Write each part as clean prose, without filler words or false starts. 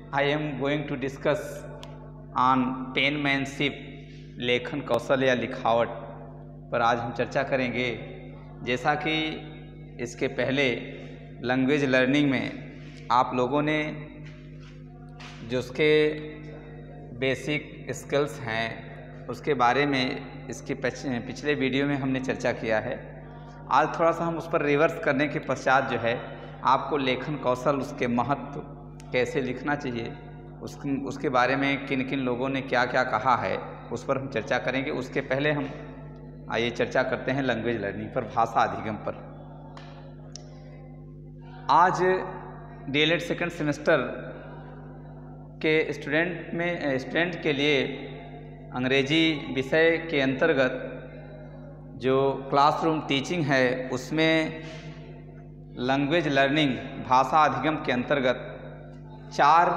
I am going to discuss on पेनमैनशिप, लेखन कौशल या लिखावट पर आज हम चर्चा करेंगे। जैसा कि इसके पहले लैंग्वेज लर्निंग में आप लोगों ने जो उसके बेसिक स्किल्स हैं उसके बारे में इसके पिछले वीडियो में हमने चर्चा किया है। आज थोड़ा सा हम उस पर रिवर्स करने के पश्चात जो है आपको लेखन कौशल, उसके महत्व, कैसे लिखना चाहिए, उसके बारे में किन किन लोगों ने क्या क्या कहा है उस पर हम चर्चा करेंगे। उसके पहले हम आइए चर्चा करते हैं लैंग्वेज लर्निंग पर, भाषा अधिगम पर। आज डीएलएड सेकंड सेमेस्टर के स्टूडेंट के लिए अंग्रेजी विषय के अंतर्गत जो क्लासरूम टीचिंग है उसमें लैंग्वेज लर्निंग, भाषा अधिगम के अंतर्गत 4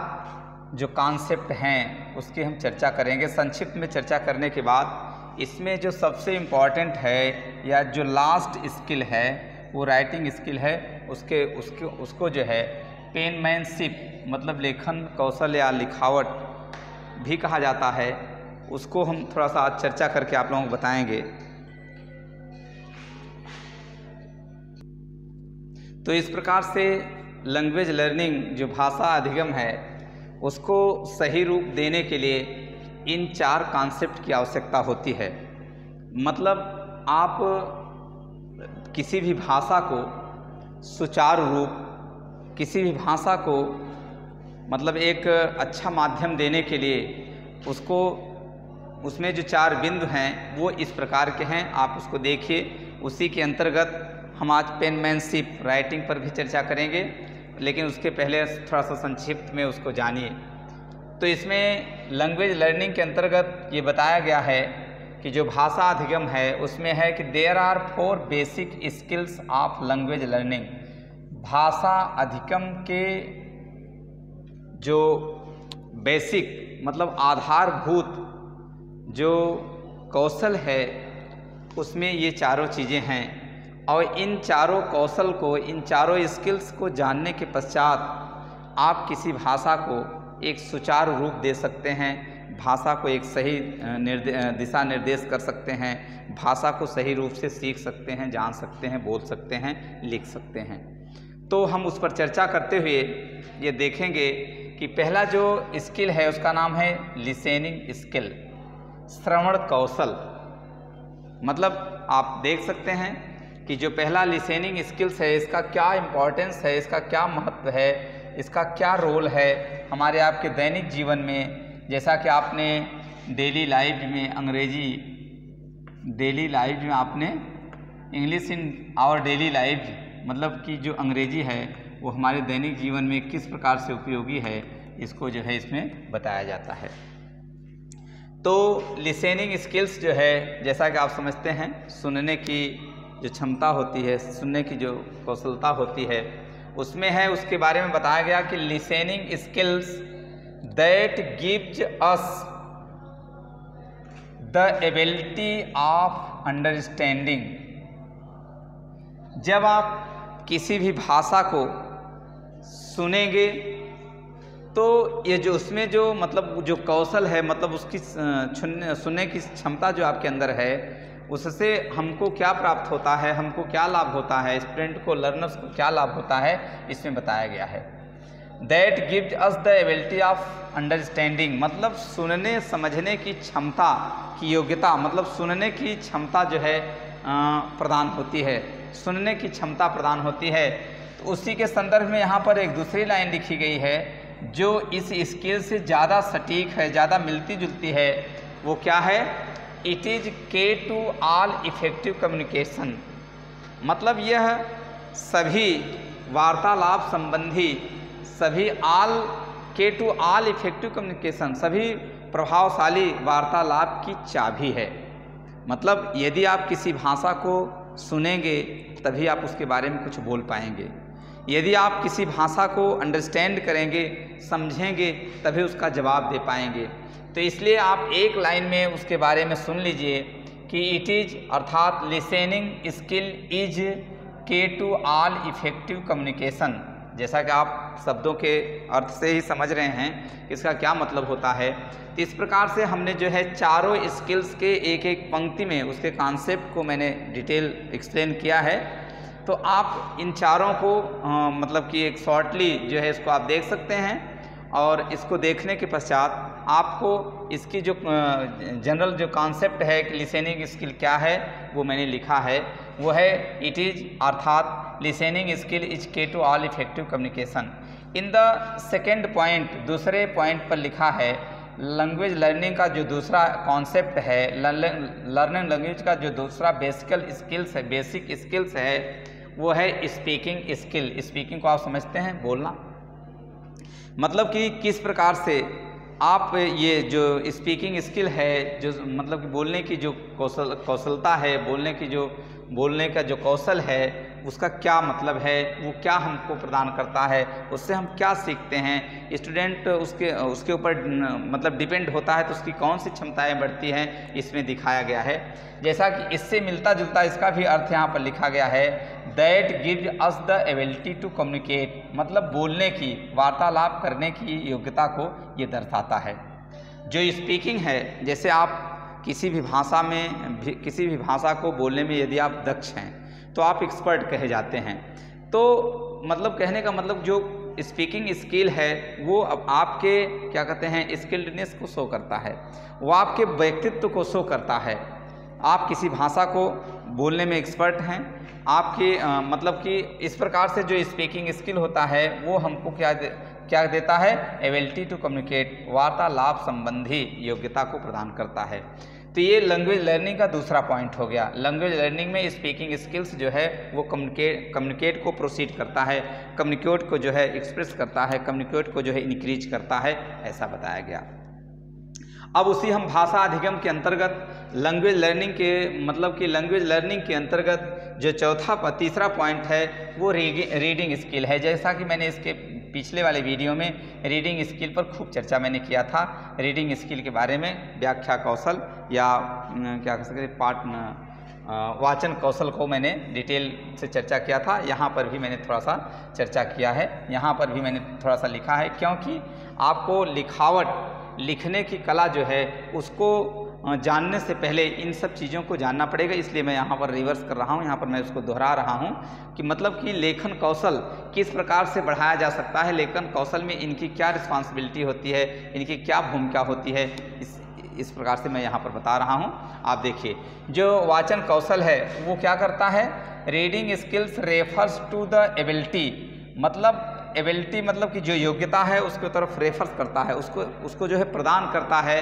जो कॉन्सेप्ट हैं उसकी हम चर्चा करेंगे। संक्षिप्त में चर्चा करने के बाद इसमें जो सबसे इम्पॉर्टेंट है या जो लास्ट स्किल है वो राइटिंग स्किल है। उसको जो है पेनमैनशिप मतलब लेखन कौशल या लिखावट भी कहा जाता है, उसको हम थोड़ा सा आज चर्चा करके आप लोगों को बताएंगे। तो इस प्रकार से लैंग्वेज लर्निंग जो भाषा अधिगम है उसको सही रूप देने के लिए इन 4 कॉन्सेप्ट की आवश्यकता होती है। मतलब आप किसी भी भाषा को सुचारू रूप, किसी भी भाषा को मतलब एक अच्छा माध्यम देने के लिए उसमें जो 4 बिंदु हैं वो इस प्रकार के हैं, आप उसको देखिए। उसी के अंतर्गत हम आज पेनमैनशिप, राइटिंग पर भी चर्चा करेंगे, लेकिन उसके पहले थोड़ा सा संक्षिप्त में उसको जानिए। तो इसमें लैंग्वेज लर्निंग के अंतर्गत ये बताया गया है कि जो भाषा अधिगम है उसमें है कि there are 4 basic skills of language learning. भाषा अधिगम के जो बेसिक मतलब आधारभूत जो कौशल है उसमें ये चारों चीज़ें हैं। और इन चारों कौशल को, इन चारों स्किल्स को जानने के पश्चात आप किसी भाषा को एक सुचारू रूप दे सकते हैं, भाषा को एक सही दिशा निर्देश कर सकते हैं, भाषा को सही रूप से सीख सकते हैं, जान सकते हैं, बोल सकते हैं, लिख सकते हैं। तो हम उस पर चर्चा करते हुए ये देखेंगे कि पहला जो स्किल है उसका नाम है लिसनिंग स्किल, श्रवण कौशल। मतलब आप देख सकते हैं कि जो पहला लिसनिंग स्किल्स है इसका क्या इम्पोर्टेंस है, इसका क्या महत्व है, इसका क्या रोल है हमारे आपके दैनिक जीवन में। जैसा कि आपने डेली लाइफ में आपने English in our daily life मतलब कि जो अंग्रेजी है वो हमारे दैनिक जीवन में किस प्रकार से उपयोगी है इसको जो है इसमें बताया जाता है। तो लिसनिंग स्किल्स जो है जैसा कि आप समझते हैं, सुनने की जो क्षमता होती है, सुनने की जो कौशलता होती है उसमें है। उसके बारे में बताया गया कि listening skills that gives us the ability of understanding. जब आप किसी भी भाषा को सुनेंगे तो ये जो उसमें जो मतलब जो कौशल है, मतलब उसकी सुनने की क्षमता जो आपके अंदर है उससे हमको क्या प्राप्त होता है, हमको क्या लाभ होता है, स्टूडेंट को, लर्नर्स को क्या लाभ होता है इसमें बताया गया है। That gives us the ability of understanding मतलब सुनने समझने की क्षमता की योग्यता, मतलब सुनने की क्षमता जो है प्रदान होती है, सुनने की क्षमता प्रदान होती है। तो उसी के संदर्भ में यहाँ पर एक दूसरी लाइन लिखी गई है जो इस स्किल से ज़्यादा सटीक है, ज़्यादा मिलती जुलती है। वो क्या है? इट इज़ के टू ऑल इफेक्टिव कम्युनिकेशन। मतलब यह सभी वार्तालाप संबंधी, सभी के टू ऑल इफेक्टिव कम्युनिकेशन, सभी प्रभावशाली वार्तालाप की चाबी है। मतलब यदि आप किसी भाषा को सुनेंगे तभी आप उसके बारे में कुछ बोल पाएंगे, यदि आप किसी भाषा को अंडरस्टैंड करेंगे, समझेंगे, तभी उसका जवाब दे पाएंगे। तो इसलिए आप एक लाइन में उसके बारे में सुन लीजिए कि इट इज़ अर्थात listening skill is key to all effective communication. जैसा कि आप शब्दों के अर्थ से ही समझ रहे हैं कि इसका क्या मतलब होता है। तो इस प्रकार से हमने जो है चारों स्किल्स के एक एक पंक्ति में उसके कॉन्सेप्ट को मैंने डिटेल एक्सप्लेन किया है। तो आप इन चारों को मतलब कि एक शॉर्टली जो है इसको आप देख सकते हैं, और इसको देखने के पश्चात आपको इसकी जो जनरल जो कॉन्सेप्ट है कि लिसनिंग स्किल क्या है वो मैंने लिखा है। वो है इट इज़ अर्थात listening skill is key to all effective communication. In the second point, दूसरे पॉइंट पर लिखा है लैंग्वेज लर्निंग का जो दूसरा कॉन्सेप्ट है, लर्निंग लैंग्वेज का जो दूसरा बेसिक स्किल्स है वो है स्पीकिंग स्किल। स्पीकिंग को आप समझते हैं, बोलना, मतलब कि किस प्रकार से आप ये जो स्पीकिंग स्किल है, जो मतलब कि बोलने की जो कौशलता है, बोलने का जो कौशल है, उसका क्या मतलब है, वो क्या हमको प्रदान करता है, उससे हम क्या सीखते हैं। स्टूडेंट उसके ऊपर मतलब डिपेंड होता है तो उसकी कौन सी क्षमताएं बढ़ती हैं, इसमें दिखाया गया है। जैसा कि इससे मिलता जुलता इसका भी अर्थ यहाँ पर लिखा गया है, that gives us the ability to communicate, मतलब बोलने की, वार्तालाप करने की योग्यता को ये दर्शाता है। जो स्पीकिंग है, जैसे आप किसी भी भाषा को बोलने में यदि आप दक्ष हैं तो आप एक्सपर्ट कहे जाते हैं। तो मतलब कहने का मतलब जो स्पीकिंग स्किल है वो अब आपके क्या कहते हैं स्किल्डनेस को शो करता है, वो आपके व्यक्तित्व को शो करता है। आप किसी भाषा को बोलने में एक्सपर्ट हैं, आपके मतलब कि इस प्रकार से जो स्पीकिंग स्किल होता है वो हमको क्या देता है, एबिलिटी टू कम्युनिकेट, वार्तालाप संबंधी योग्यता को प्रदान करता है। तो ये लैंग्वेज लर्निंग का दूसरा पॉइंट हो गया। लैंग्वेज लर्निंग में स्पीकिंग स्किल्स जो है वो कम्युनिकेट को प्रोसीड करता है, कम्युनिकेट को जो है एक्सप्रेस करता है, कम्युनिकेट को जो है इंक्रीज करता है, ऐसा बताया गया। अब उसी हम भाषा अधिगम के अंतर्गत लैंग्वेज लर्निंग के मतलब कि लैंग्वेज लर्निंग के अंतर्गत जो तीसरा पॉइंट है वो रीडिंग स्किल है। जैसा कि मैंने इसके पिछले वाले वीडियो में रीडिंग स्किल पर खूब चर्चा मैंने किया था। रीडिंग स्किल के बारे में व्याख्या कौशल या क्या कह सकते वाचन कौशल को मैंने डिटेल से चर्चा किया था। यहाँ पर भी मैंने थोड़ा सा चर्चा किया है, यहाँ पर भी मैंने थोड़ा सा लिखा है, क्योंकि आपको लिखने की कला जो है उसको जानने से पहले इन सब चीज़ों को जानना पड़ेगा। इसलिए मैं यहाँ पर रिवर्स कर रहा हूँ, यहाँ पर मैं उसको दोहरा रहा हूँ कि मतलब कि लेखन कौशल किस प्रकार से बढ़ाया जा सकता है, लेखन कौशल में इनकी क्या रिस्पॉन्सिबिलिटी होती है, इनकी क्या भूमिका होती है, इस प्रकार से मैं यहाँ पर बता रहा हूँ। आप देखिए, जो वाचन कौशल है वो क्या करता है, reading skills refers to the ability, मतलब एबिलिटी मतलब कि जो योग्यता है उसके तरफ रेफर्स करता है, उसको जो है प्रदान करता है।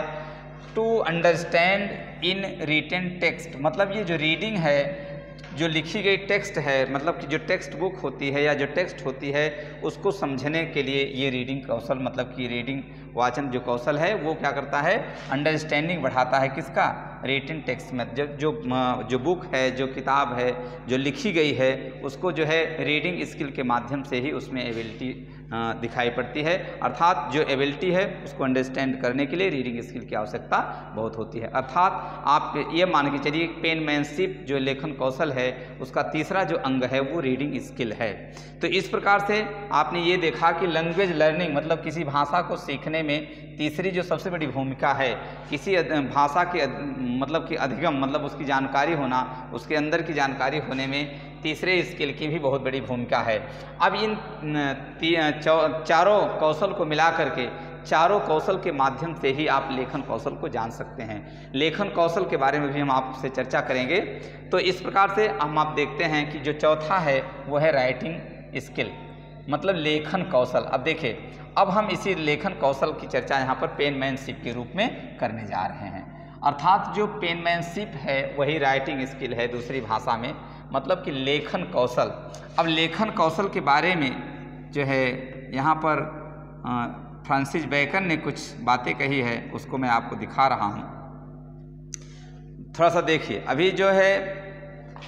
To understand in written text, मतलब ये जो रीडिंग है, जो लिखी गई टेक्स्ट है, मतलब कि जो टेक्स्ट बुक होती है या जो टेक्स्ट होती है उसको समझने के लिए ये रीडिंग कौशल मतलब कि रीडिंग वाचन जो कौशल है वो क्या करता है, अंडरस्टैंडिंग बढ़ाता है। किसका, रिटन टेक्स्ट में जो बुक है, जो किताब है, जो लिखी गई है, उसको जो है रीडिंग स्किल के माध्यम से ही उसमें एबिलिटी दिखाई पड़ती है। अर्थात जो एबिलिटी है उसको अंडरस्टैंड करने के लिए रीडिंग स्किल की आवश्यकता बहुत होती है। अर्थात आप ये मान के चलिए पेनमैनशिप जो लेखन कौशल है उसका तीसरा जो अंग है वो रीडिंग स्किल है। तो इस प्रकार से आपने ये देखा कि लैंग्वेज लर्निंग मतलब किसी भाषा को सीखने में तीसरी जो सबसे बड़ी भूमिका है, किसी भाषा के मतलब कि अधिगम मतलब उसकी जानकारी होना, उसके अंदर की जानकारी होने में तीसरे स्किल की भी बहुत बड़ी भूमिका है। अब इन चारों कौशल को मिला करके, चारों कौशल के माध्यम से ही आप लेखन कौशल को जान सकते हैं। लेखन कौशल के बारे में भी हम आपसे चर्चा करेंगे। तो इस प्रकार से हम आप देखते हैं कि जो चौथा है वो है राइटिंग स्किल मतलब लेखन कौशल। अब देखिए, अब हम इसी लेखन कौशल की चर्चा यहाँ पर पेनमैनशिप के रूप में करने जा रहे हैं। अर्थात जो पेनमैनशिप है वही राइटिंग स्किल है दूसरी भाषा में, मतलब कि लेखन कौशल। अब लेखन कौशल के बारे में जो है यहाँ पर फ्रांसिस बेकन ने कुछ बातें कही है, उसको मैं आपको दिखा रहा हूँ। थोड़ा सा देखिए, अभी जो है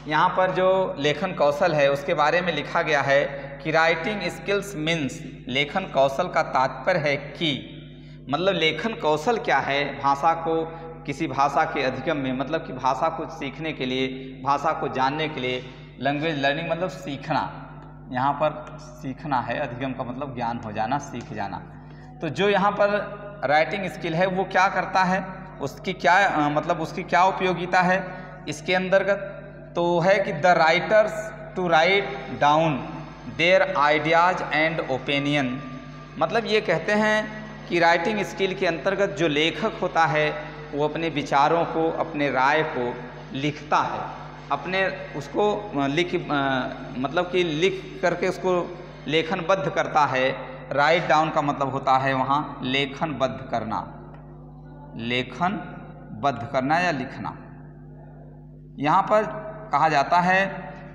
यहाँ पर जो लेखन कौशल है उसके बारे में लिखा गया है कि राइटिंग स्किल्स मीन्स, लेखन कौशल का तात्पर्य है कि, मतलब लेखन कौशल क्या है, भाषा को किसी भाषा के अधिगम में मतलब कि भाषा को सीखने के लिए, भाषा को जानने के लिए लैंग्वेज लर्निंग मतलब सीखना, यहाँ पर सीखना है, अधिगम का मतलब ज्ञान हो जाना, सीख जाना। तो जो यहाँ पर राइटिंग स्किल है वो क्या करता है, उसकी क्या मतलब उसकी क्या उपयोगिता है इसके अंतर्गत, तो है कि the writers to write down their ideas and opinion. मतलब ये कहते हैं कि राइटिंग स्किल के अंतर्गत जो लेखक होता है वो अपने विचारों को, अपने राय को लिखता है, अपने उसको मतलब कि लिख करके उसको लेखनबद्ध करता है। राइट डाउन का मतलब होता है वहाँ लेखनबद्ध करना, लेखनबद्ध करना या लिखना। यहाँ पर कहा जाता है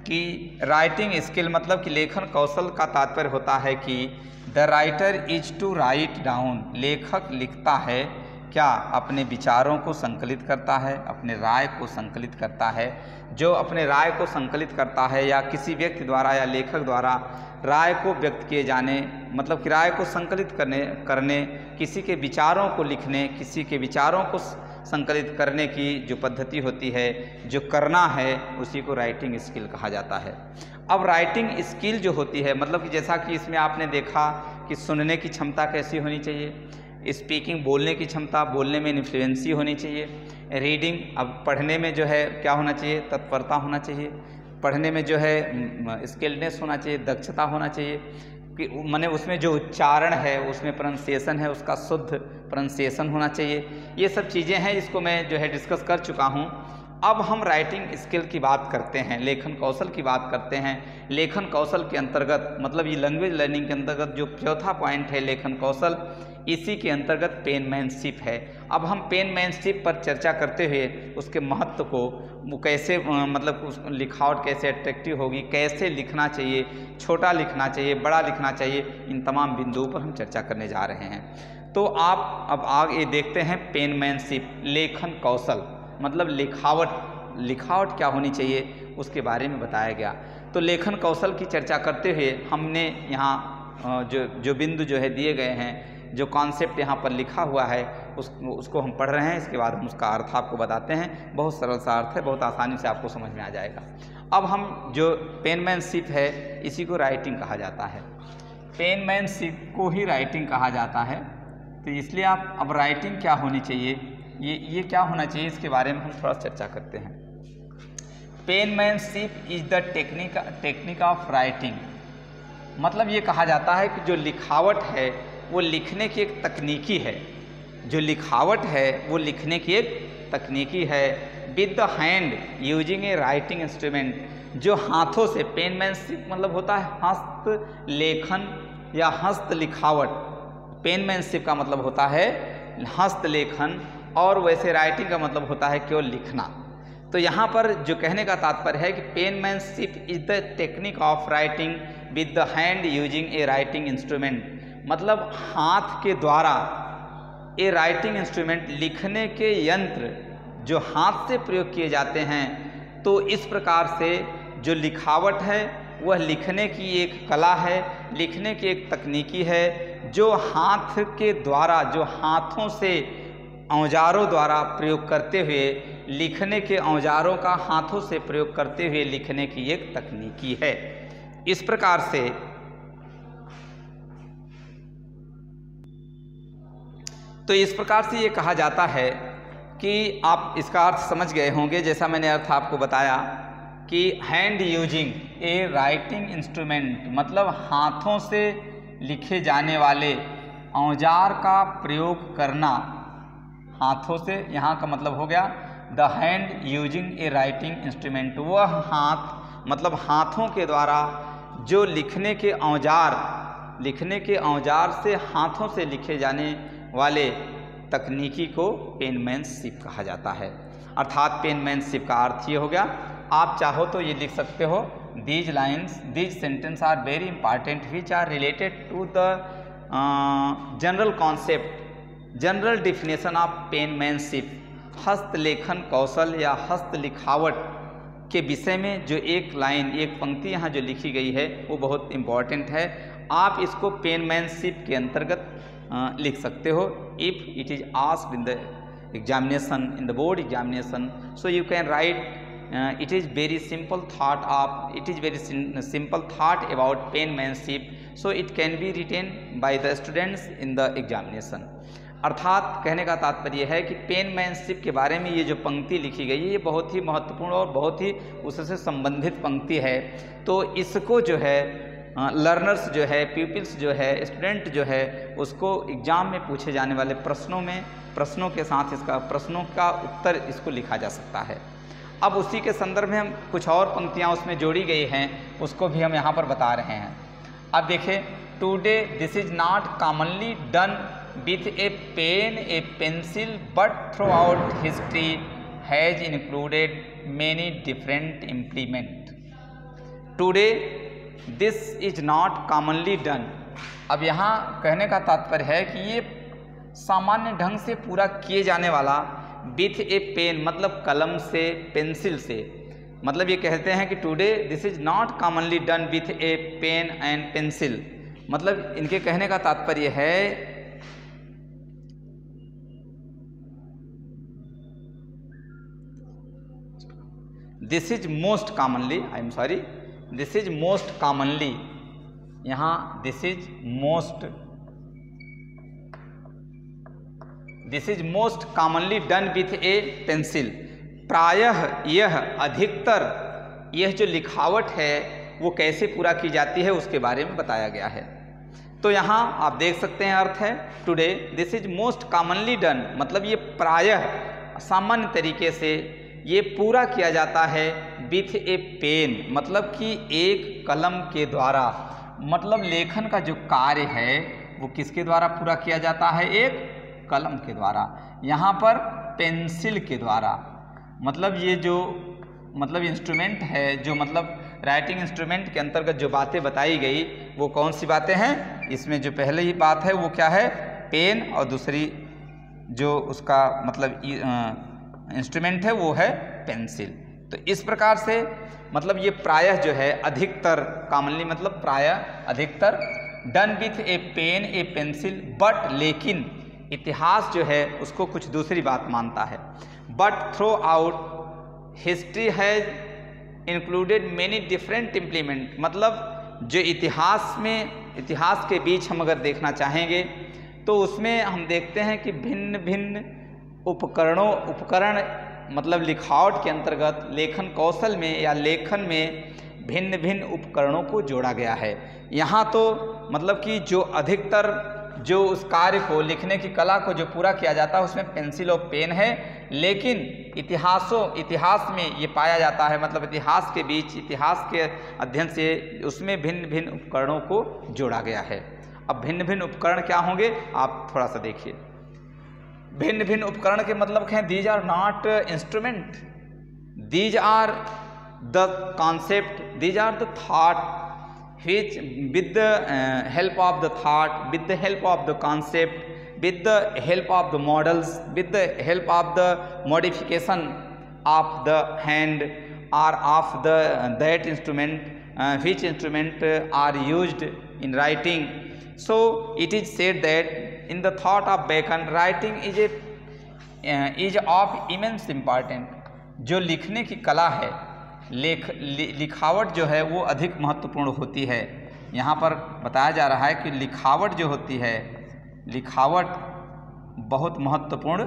कि राइटिंग स्किल मतलब कि लेखन कौशल का तात्पर्य होता है कि the writer is to write down, लेखक लिखता है क्या, अपने विचारों को संकलित करता है, अपने राय को संकलित करता है। जो अपने राय को संकलित करता है या किसी व्यक्ति द्वारा या लेखक द्वारा राय को व्यक्त किए जाने, मतलब कि राय को संकलित करने किसी के विचारों को लिखने, किसी के विचारों को संकलित करने की जो पद्धति होती है, जो करना है, उसी को राइटिंग स्किल कहा जाता है। अब राइटिंग स्किल जो होती है मतलब कि जैसा कि इसमें आपने देखा कि सुनने की क्षमता कैसी होनी चाहिए, स्पीकिंग बोलने की क्षमता, बोलने में इन्फ्लुएंसी होनी चाहिए, रीडिंग अब पढ़ने में जो है क्या होना चाहिए, तत्परता होना चाहिए, पढ़ने में जो है स्किल्डनेस होना चाहिए, दक्षता होना चाहिए कि माने उसमें जो उच्चारण है, उसमें प्रोनाउंसिएशन है, उसका शुद्ध प्रोनाउंसिएशन होना चाहिए। ये सब चीज़ें हैं, इसको मैं जो है डिस्कस कर चुका हूँ। अब हम राइटिंग स्किल की बात करते हैं, लेखन कौशल की बात करते हैं। लेखन कौशल के अंतर्गत मतलब ये लैंग्वेज लर्निंग के अंतर्गत जो चौथा पॉइंट है लेखन कौशल, इसी के अंतर्गत पेनमैनशिप है। अब हम पेनमैनशिप पर चर्चा करते हुए उसके महत्व को, वो कैसे मतलब लिखावट कैसे अट्रैक्टिव होगी, कैसे लिखना चाहिए, छोटा लिखना चाहिए, बड़ा लिखना चाहिए, इन तमाम बिंदुओं पर हम चर्चा करने जा रहे हैं। तो आप अब आगे देखते हैं पेनमैनशिप, लेखन कौशल मतलब लिखावट क्या होनी चाहिए उसके बारे में बताया गया। तो लेखन कौशल की चर्चा करते हुए हमने यहाँ जो बिंदु जो है दिए गए हैं, जो कॉन्सेप्ट यहाँ पर लिखा हुआ है उसको हम पढ़ रहे हैं। इसके बाद हम उसका अर्थ आपको बताते हैं। बहुत सरल सा अर्थ है, बहुत आसानी से आपको समझ में आ जाएगा। अब हम जो पेनमैनशिप है इसी को राइटिंग कहा जाता है, पेनमैनशिप को ही राइटिंग कहा जाता है। तो इसलिए आप अब राइटिंग क्या होनी चाहिए, ये क्या होना चाहिए, इसके बारे में हम थोड़ा चर्चा करते हैं। Penmanship is the technique of writing, मतलब ये कहा जाता है कि जो लिखावट है वो लिखने की एक तकनीकी है, जो लिखावट है वो लिखने की एक तकनीकी है। With the hand using a writing instrument, जो हाथों से, पेनमैनशिप मतलब होता है हस्त लेखन या हस्त लिखावट, पेनमैनशिप का मतलब होता है हस्त लेखन और वैसे राइटिंग का मतलब होता है केवल लिखना। तो यहाँ पर जो कहने का तात्पर्य है कि penmanship is the technique of writing with the hand using a writing instrument, मतलब हाथ के द्वारा ए राइटिंग इंस्ट्रूमेंट, लिखने के यंत्र जो हाथ से प्रयोग किए जाते हैं। तो इस प्रकार से जो लिखावट है वह लिखने की एक कला है, लिखने की एक तकनीकी है, जो हाथ के द्वारा, जो हाथों से औजारों द्वारा प्रयोग करते हुए, लिखने के औजारों का हाथों से प्रयोग करते हुए लिखने की एक तकनीकी है। इस प्रकार से ये कहा जाता है कि आप इसका अर्थ समझ गए होंगे, जैसा मैंने अर्थ आपको बताया कि hand using a writing instrument मतलब हाथों से लिखे जाने वाले औजार का प्रयोग करना, हाथों से, यहाँ का मतलब हो गया the hand using a writing instrument, वह हाथ मतलब हाथों के द्वारा जो लिखने के औजार से हाथों से लिखे जाने वाले तकनीकी को पेनमैनशिप कहा जाता है। अर्थात पेनमैनशिप का अर्थ ये हो गया, आप चाहो तो ये लिख सकते हो, these sentence are very important which are related to the general concept, general definition of penmanship, हस्तलेखन कौशल या हस्त लिखावट के विषय में जो एक लाइन, एक पंक्ति यहाँ जो लिखी गई है वो बहुत इम्पॉर्टेंट है। आप इसको पेनमैनशिप के अंतर्गत लिख सकते हो। If it is asked in the examination, in the board examination, so you can write it is very simple thought about penmanship, so it can be written by the students in the examination। अर्थात कहने का तात्पर्य है कि पेनमैनशिप के बारे में ये जो पंक्ति लिखी गई है ये बहुत ही महत्वपूर्ण और बहुत ही उससे संबंधित पंक्ति है। तो इसको जो है लर्नर्स जो है, पीपल्स जो है, स्टूडेंट जो है, उसको एग्ज़ाम में पूछे जाने वाले प्रश्नों के साथ इसका प्रश्नों का उत्तर इसको लिखा जा सकता है। अब उसी के संदर्भ में हम कुछ और पंक्तियाँ उसमें जोड़ी गई हैं, उसको भी हम यहाँ पर बता रहे हैं। अब देखिए, today this is not commonly done with a pen a pencil but throughout history has included many different implement. Today this is not commonly done. अब यहाँ कहने का तात्पर्य है कि ये सामान्य ढंग से पूरा किए जाने वाला विथ ए पेन मतलब कलम से, पेंसिल से, मतलब ये कहते हैं कि today this is not commonly done with a pen and pencil. मतलब इनके कहने का तात्पर्य है this is most commonly, I am sorry, this is most commonly, यहाँ this is most commonly done with a pencil. प्रायः यह अधिकतर, यह जो लिखावट है वो कैसे पूरा की जाती है उसके बारे में बताया गया है। तो यहाँ आप देख सकते हैं अर्थ है today this is most commonly done, मतलब ये प्रायः सामान्य तरीके से ये पूरा किया जाता है विथ ए पेन, मतलब कि एक कलम के द्वारा। मतलब लेखन का जो कार्य है वो किसके द्वारा पूरा किया जाता है? एक कलम के द्वारा। यहाँ पर पेंसिल के द्वारा, मतलब ये जो मतलब इंस्ट्रूमेंट है, जो मतलब राइटिंग इंस्ट्रूमेंट के अंतर्गत जो बातें बताई गई वो कौन सी बातें हैं? इसमें जो पहले ही बात है वो क्या है? पेन, और दूसरी जो उसका मतलब इंस्ट्रूमेंट है वो है पेंसिल। तो इस प्रकार से मतलब ये प्रायः जो है अधिकतर, कॉमनली मतलब प्रायः, अधिकतर, done with a pen a pencil, but लेकिन इतिहास जो है उसको कुछ दूसरी बात मानता है। But throughout history has included many different implement, मतलब जो इतिहास के बीच हम अगर देखना चाहेंगे तो उसमें हम देखते हैं कि भिन्न भिन्न उपकरण मतलब लिखावट के अंतर्गत लेखन कौशल में या लेखन में भिन्न भिन्न उपकरणों को जोड़ा गया है। यहाँ तो मतलब कि जो अधिकतर जो उस कार्य को, लिखने की कला को जो पूरा किया जाता है उसमें पेंसिल और पेन है, लेकिन इतिहास में ये पाया जाता है, मतलब इतिहास के बीच, इतिहास के अध्ययन से उसमें भिन्न भिन्न उपकरणों को जोड़ा गया है। अब भिन्न भिन्न उपकरण क्या होंगे आप थोड़ा सा देखिए। भिन्न भिन्न उपकरण के मतलब हैं these are not instrument, these are the concept, these are the thought which with the help of the thought, with the help of the concept, with the help of the models, with the help of the modification of the hand or of that instrument, which instrument are used in writing. So it is said that in the thought of Bacon, writing is of immense importance। जो लिखने की कला है, लिखावट जो है वो अधिक महत्वपूर्ण होती है। यहाँ पर बताया जा रहा है कि लिखावट जो होती है, लिखावट बहुत महत्वपूर्ण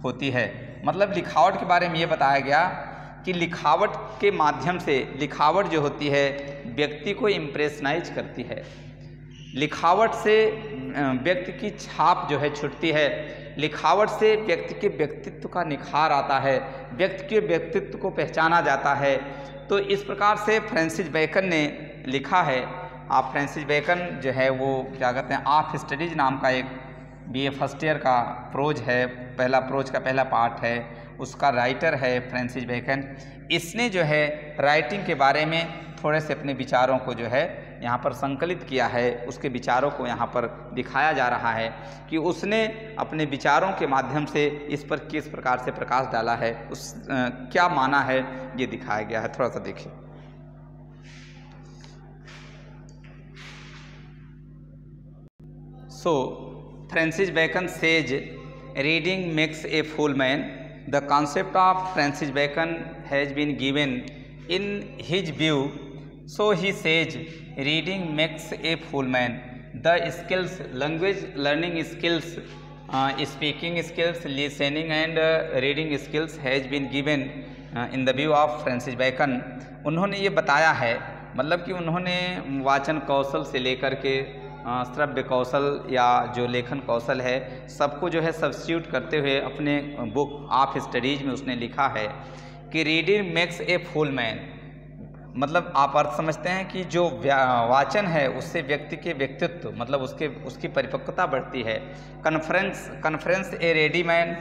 होती है। मतलब लिखावट के बारे में ये बताया गया कि लिखावट के माध्यम से, लिखावट जो होती है व्यक्ति को इम्प्रेशनाइज करती है, लिखावट से व्यक्ति की छाप जो है छूटती है, लिखावट से व्यक्ति के व्यक्तित्व का निखार आता है, व्यक्ति के व्यक्तित्व को पहचाना जाता है। तो इस प्रकार से फ्रांसिस बेकन ने लिखा है। आप फ्रांसिस बेकन जो है वो क्या कहते हैं, ऑफ स्टडीज नाम का एक BA फर्स्ट ईयर का प्रोज है, प्रोज का पहला पार्ट है, उसका राइटर है फ्रांसिस बेकन। इसने जो है राइटिंग के बारे में थोड़े से अपने विचारों को जो है यहाँ पर संकलित किया है, उसके विचारों को यहाँ पर दिखाया जा रहा है कि उसने अपने विचारों के माध्यम से इस पर किस प्रकार से प्रकाश डाला है, क्या माना है, ये दिखाया गया है। थोड़ा सा देखिए। So Francis Bacon says reading makes a fool man, the concept of Francis Bacon has been given in his view, so he says reading makes a full man. The skills, language learning skills, speaking skills, listening and reading skills has been given in the view of Francis Bacon. उन्होंने ये बताया है, मतलब कि उन्होंने वाचन कौशल से लेकर के श्रव्य कौशल या जो लेखन कौशल है सबको जो है सब्स्टिट्यूट करते हुए अपने बुक ऑफ स्टडीज में उसने लिखा है कि reading makes a full man. मतलब आप अर्थ समझते हैं कि जो वाचन है उससे व्यक्ति के व्यक्तित्व, मतलब उसकी परिपक्वता बढ़ती है। Conference A ready man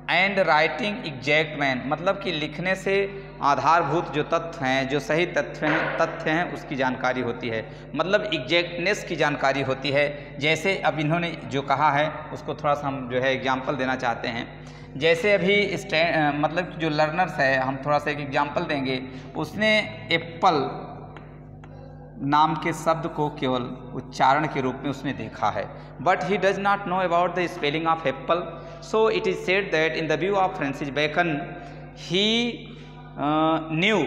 and writing exact man, मतलब कि लिखने से आधारभूत जो तथ्य हैं, जो सही तथ्य हैं उसकी जानकारी होती है, मतलब एग्जैक्टनेस की जानकारी होती है। जैसे अब इन्होंने जो कहा है उसको थोड़ा सा हम जो है एग्जाम्पल देना चाहते हैं। जैसे अभी मतलब जो लर्नर्स है, हम थोड़ा सा एक एग्जाम्पल देंगे। उसने एप्पल नाम के शब्द को केवल उच्चारण के रूप में उसने देखा है, but he does not know about the spelling of apple. So it is said that in the view of Francis Bacon he knew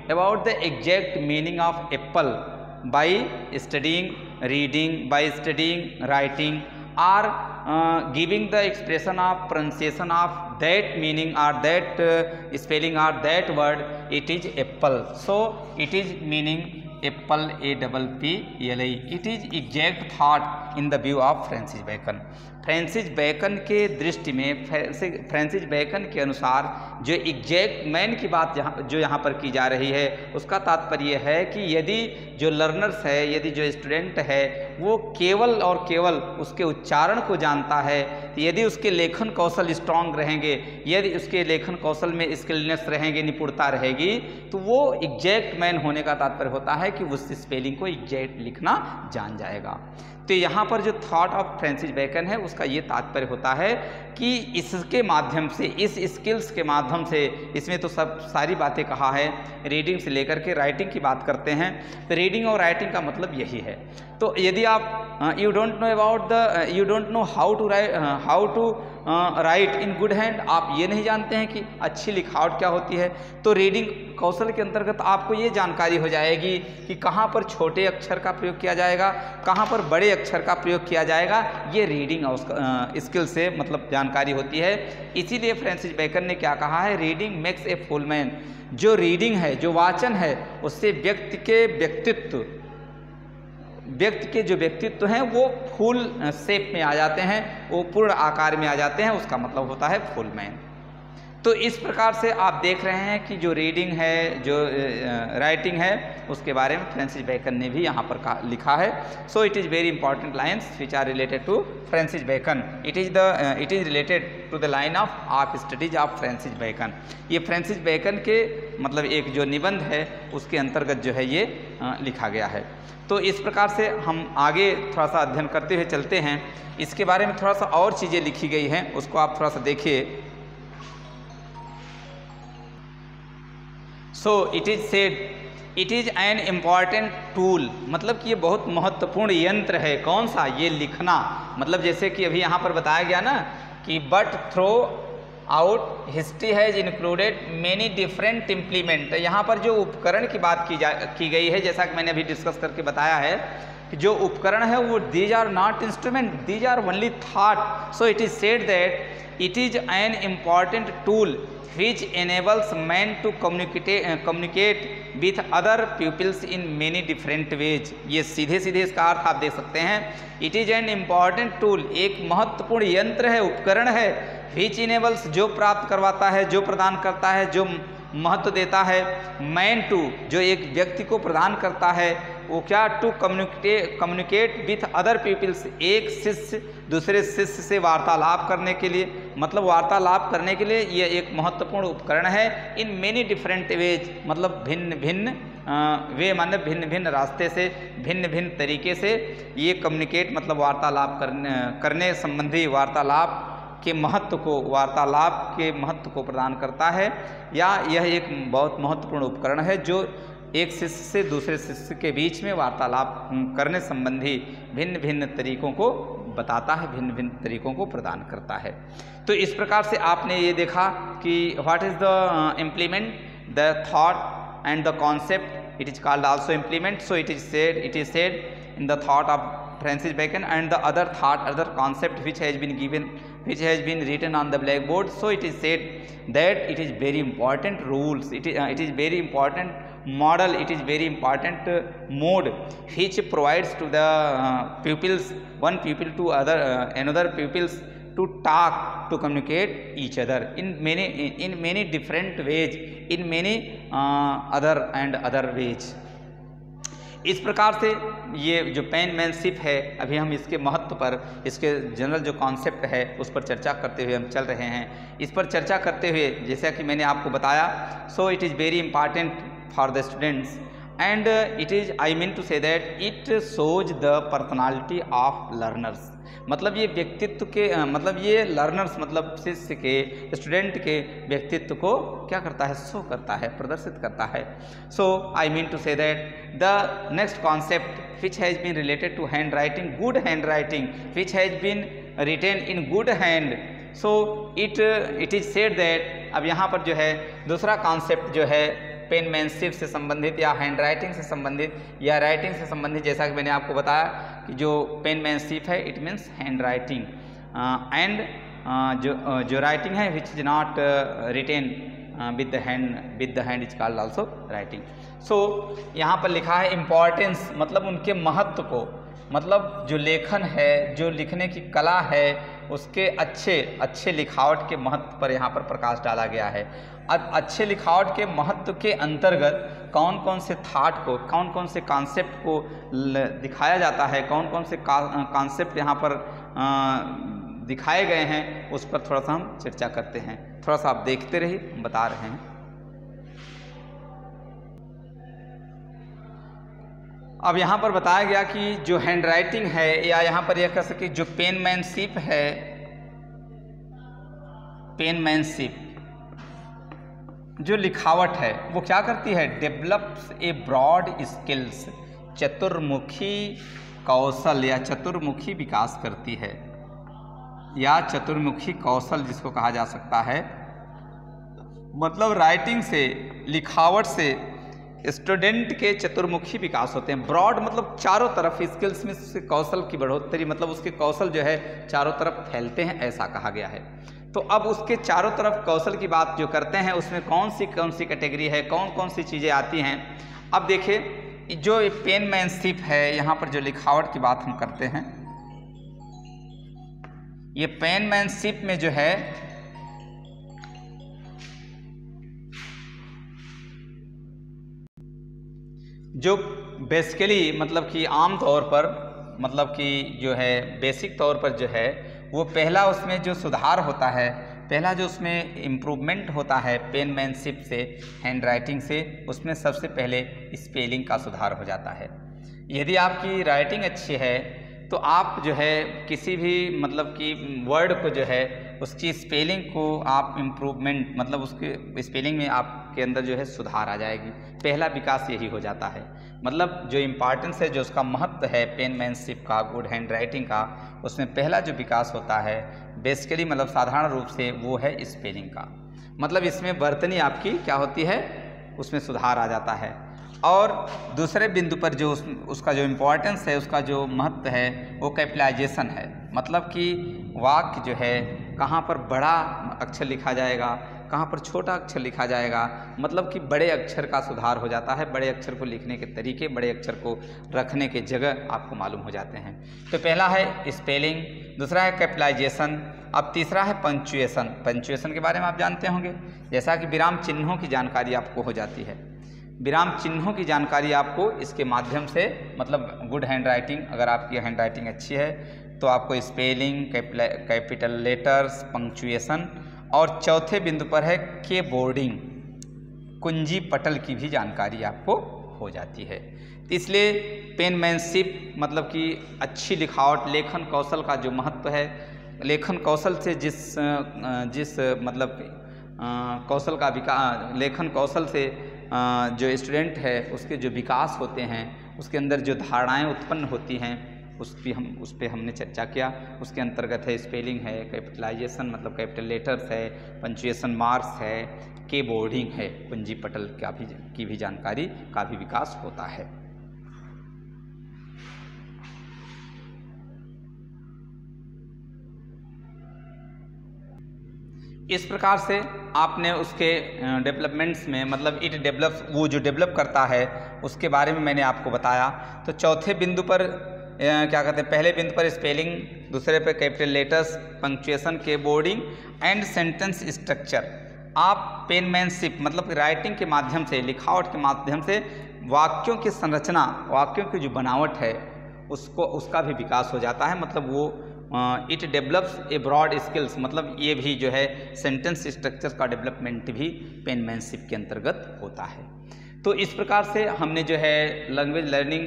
about the exact meaning of apple by studying reading, by studying writing, or giving the expression of pronunciation of that meaning or that spelling or that word. It is apple, so it is meaning apple, A-P-P-L-E. It is exact thought in the view of Francis Bacon. Francis Bacon के दृष्टि में, Francis Bacon के अनुसार जो exact man की बात जो यहाँ पर की जा रही है उसका तात्पर्य है कि यदि जो लर्नर्स है, यदि जो स्टूडेंट है वो केवल और केवल उसके उच्चारण को जानता है, यदि उसके लेखन कौशल स्ट्रांग रहेंगे, यदि उसके लेखन कौशल में स्किलनेस रहेंगे, निपुणता रहेगी, तो वो एग्जैक्ट मैन होने का तात्पर्य होता है कि उस स्पेलिंग को एग्जैक्ट लिखना जान जाएगा। तो यहाँ पर जो थॉट ऑफ फ्रांसिस बेकन है उसका ये तात्पर्य होता है कि इसके माध्यम से, इस स्किल्स के माध्यम से, इसमें तो सब सारी बातें कहा है, रीडिंग से लेकर के राइटिंग की बात करते हैं, तो रीडिंग और राइटिंग का मतलब यही है। तो यदि आप you don't know how to write in good hand, आप ये नहीं जानते हैं कि अच्छी लिखावट क्या होती है, तो रीडिंग कौशल के अंतर्गत आपको ये जानकारी हो जाएगी कि कहाँ पर छोटे अक्षर का प्रयोग किया जाएगा, कहाँ पर बड़े अक्षर का प्रयोग किया जाएगा। ये रीडिंग स्किल से मतलब जानकारी होती है। इसीलिए फ्रांसिस बेकन ने क्या कहा है, reading makes a full man. जो रीडिंग है, जो वाचन है, उससे व्यक्ति के जो व्यक्तित्व हैं वो फुल शेप में आ जाते हैं, वो पूर्ण आकार में आ जाते हैं, उसका मतलब होता है फुल मैन। तो इस प्रकार से आप देख रहे हैं कि जो रीडिंग है, जो राइटिंग है, उसके बारे में फ्रांसिस बेकन ने भी यहाँ पर लिखा है। So it is very important lines which are related to Francis Bacon. It is related to the line of studies of Francis Bacon. ये फ्रांसिस बेकन के मतलब एक जो निबंध है उसके अंतर्गत जो है ये लिखा गया है। तो इस प्रकार से हम आगे थोड़ा सा अध्ययन करते हुए चलते हैं। इसके बारे में थोड़ा सा और चीज़ें लिखी गई हैं, उसको आप थोड़ा सा देखिए। सो it is said it is an important tool, मतलब कि ये बहुत महत्वपूर्ण यंत्र है। कौन सा? ये लिखना। मतलब जैसे कि अभी यहाँ पर बताया गया ना कि but throughout history has included many different implement. यहाँ पर जो उपकरण की बात की गई है, जैसा कि मैंने अभी डिस्कस करके बताया है कि जो उपकरण है वो these are not instrument, these are only thought. So it is said that it is an important tool which enables man to communicate with other pupils in many different ways। ये सीधे सीधे इसका अर्थ आप देख सकते हैं। It is an important tool, एक महत्वपूर्ण यंत्र है, उपकरण है। which enables, जो प्राप्त करवाता है, जो प्रदान करता है, जो महत्व देता है। मैन टू, जो एक व्यक्ति को प्रदान करता है, वो क्या? To communicate with other peoples, एक शिष्य दूसरे शिष्य से वार्तालाप करने के लिए, मतलब वार्तालाप करने के लिए ये एक महत्वपूर्ण उपकरण है। इन मेनी डिफरेंट वेज, मतलब भिन्न भिन्न वे माने भिन्न भिन्न रास्ते से, भिन्न भिन्न तरीके से ये कम्युनिकेट मतलब वार्तालाप करने संबंधी वार्तालाप के महत्व को प्रदान करता है। या यह एक बहुत महत्वपूर्ण उपकरण है जो एक शिष्य से दूसरे शिष्य के बीच में वार्तालाप करने संबंधी भिन्न भिन्न तरीकों को बताता है, भिन्न भिन्न तरीकों को प्रदान करता है। तो इस प्रकार से आपने ये देखा कि what is the implement, the thought and the concept, it is called also implement. So it is said in the thought of Francis Bacon and the other thought, other concept which has been written on the blackboard. So it is said that it is very important rules, it is very important model, it is very important mode which provides to the pupils, one pupil to another pupils to talk, to communicate each other in many different ways, in many other ways. इस प्रकार से ये जो penmanship है, अभी हम इसके महत्व पर, इसके जनरल जो कॉन्सेप्ट है उस पर चर्चा करते हुए हम चल रहे हैं। इस पर चर्चा करते हुए जैसा कि मैंने आपको बताया, so it is very important for the students and it is, I mean to say that it shows the personality of learners. मतलब ये व्यक्तित्व के मतलब ये लर्नर्स मतलब शिष्य के, स्टूडेंट के व्यक्तित्व को क्या करता है, शो करता है, प्रदर्शित करता है। So I mean to say that the next concept which has been related to hand writing, good hand writing which has been written in good hand. So it is said that, अब यहाँ पर जो है दूसरा concept जो है पेनमैनशिप से संबंधित या हैंड राइटिंग से संबंधित या राइटिंग से संबंधित, जैसा कि मैंने आपको बताया कि जो पेनमैनशिप है it means hand writing and जो राइटिंग है which is not written with the hand is called also writing. So यहाँ पर लिखा है इम्पॉर्टेंस, मतलब उनके महत्व को, मतलब जो लेखन है, जो लिखने की कला है, उसके अच्छे लिखावट के महत्व पर यहाँ पर प्रकाश डाला गया है। अब अच्छे लिखावट के महत्व के अंतर्गत कौन कौन से थाट को, कौन कौन से कॉन्सेप्ट को दिखाया जाता है, कौन कौन से कॉन्सेप्ट यहाँ पर दिखाए गए हैं, उस पर थोड़ा सा हम चर्चा करते हैं। थोड़ा सा आप देखते रहिए, हम बता रहे हैं। अब यहाँ पर बताया गया कि जो हैंड राइटिंग है, या यहाँ पर यह कह सके जो पेनमैनशिप है, पेनमैनशिप जो लिखावट है वो क्या करती है, डेवलप्स ए ब्रॉड स्किल्स, चतुर्मुखी कौशल या चतुर्मुखी विकास करती है, या चतुर्मुखी कौशल जिसको कहा जा सकता है। मतलब राइटिंग से, लिखावट से स्टूडेंट के चतुर्मुखी विकास होते हैं। ब्रॉड मतलब चारों तरफ, स्किल्स में से कौशल की बढ़ोतरी, मतलब उसके कौशल जो है चारों तरफ फैलते हैं, ऐसा कहा गया है। तो अब उसके चारों तरफ कौशल की बात जो करते हैं उसमें कौन सी कैटेगरी है, कौन कौन सी चीज़ें आती हैं। अब देखिए जो पेनमैनशिप है, यहाँ पर जो लिखावट की बात हम करते हैं, ये पेनमैनशिप में जो है जो बेसिकली मतलब कि आम तौर पर, मतलब कि जो है बेसिक तौर पर जो है वो पहला उसमें जो सुधार होता है, पहला जो उसमें इम्प्रूवमेंट होता है पेनमैनशिप से, हैंड राइटिंग से, उसमें सबसे पहले स्पेलिंग का सुधार हो जाता है। यदि आपकी राइटिंग अच्छी है तो आप जो है किसी भी मतलब कि वर्ड को जो है उसकी स्पेलिंग को आप इम्प्रूवमेंट, मतलब उसके स्पेलिंग में आपके अंदर जो है सुधार आ जाएगी। पहला विकास यही हो जाता है। मतलब जो इम्पॉर्टेंस है, जो उसका महत्व है पेनमैनशिप का, गुड हैंड राइटिंग का, उसमें पहला जो विकास होता है बेसिकली मतलब साधारण रूप से वो है स्पेलिंग का। मतलब इसमें वर्तनी आपकी क्या होती है, उसमें सुधार आ जाता है। और दूसरे बिंदु पर जो उसका जो इम्पोर्टेंस है, उसका जो महत्व है वो कैपिटलाइजेशन है। मतलब कि वाक्य जो है कहाँ पर बड़ा अक्षर लिखा जाएगा, कहाँ पर छोटा अक्षर लिखा जाएगा, मतलब कि बड़े अक्षर का सुधार हो जाता है। बड़े अक्षर को लिखने के तरीके, बड़े अक्षर को रखने के जगह आपको मालूम हो जाते हैं। तो पहला है स्पेलिंग, दूसरा है कैपिटलाइजेशन, अब तीसरा है पंक्चुएशन। पंक्चुएशन के बारे में आप जानते होंगे, जैसा कि विराम चिन्हों की जानकारी आपको हो जाती है। विराम चिन्हों की जानकारी आपको इसके माध्यम से, मतलब गुड हैंड राइटिंग, अगर आपकी हैंड राइटिंग अच्छी है तो आपको स्पेलिंग, कैपिटल लेटर्स, पंक्चुएशन, और चौथे बिंदु पर है के बोर्डिंग, कुंजी पटल की भी जानकारी आपको हो जाती है। इसलिए पेनमैनशिप मतलब कि अच्छी लिखावट, लेखन कौशल का जो महत्व है, लेखन कौशल से जिस मतलब कौशल का विकास, लेखन कौशल से जो स्टूडेंट है उसके जो विकास होते हैं, उसके अंदर जो धारणाएं उत्पन्न होती हैं, उस पर हमने चर्चा किया। उसके अंतर्गत है स्पेलिंग है, कैपिटलाइजेशन मतलब कैपिटल लेटर्स है, पंचुएशन मार्क्स है, कीबोर्डिंग है, कुंजी पटल की भी जानकारी का भी विकास होता है। इस प्रकार से आपने उसके डेवलपमेंट्स में मतलब इट डेवलप्स, वो जो डेवलप करता है उसके बारे में मैंने आपको बताया। तो चौथे बिंदु पर क्या कहते हैं, पहले बिंदु पर स्पेलिंग, दूसरे पे capital letters, punctuation, keyboarding and sentence structure. आप पेनमैनशिप मतलब राइटिंग के माध्यम से, लिखावट के माध्यम से वाक्यों की संरचना, वाक्यों की जो बनावट है उसका भी विकास हो जाता है। मतलब वो it develops a broad skills, मतलब ये भी जो है सेंटेंस स्ट्रक्चर का डेवलपमेंट भी पेनमैनशिप के अंतर्गत होता है। तो इस प्रकार से हमने जो है लैंग्वेज लर्निंग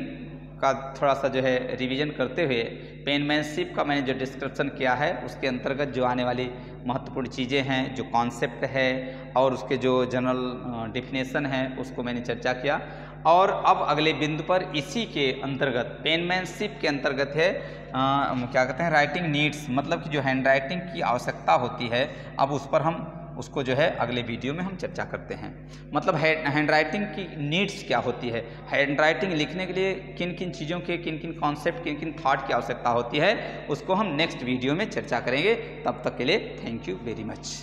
का थोड़ा सा जो है रिवीजन करते हुए पेनमैनशिप का मैंने जो डिस्क्रिप्शन किया है उसके अंतर्गत जो आने वाली महत्वपूर्ण चीज़ें हैं, जो कॉन्सेप्ट है और उसके जो जनरल डेफिनेशन है उसको मैंने चर्चा किया। और अब अगले बिंदु पर इसी के अंतर्गत पेनमैनशिप के अंतर्गत है क्या कहते हैं राइटिंग नीड्स, मतलब कि जो हैंड राइटिंग की आवश्यकता होती है, अब उस पर हम उसको जो है अगले वीडियो में हम चर्चा करते हैं। मतलब हैंड राइटिंग की नीड्स क्या होती है, हैंड राइटिंग लिखने के लिए किन किन चीज़ों के, किन किन कॉन्सेप्ट, किन किन थॉट की आवश्यकता होती है, उसको हम नेक्स्ट वीडियो में चर्चा करेंगे। तब तक के लिए थैंक यू वेरी मच।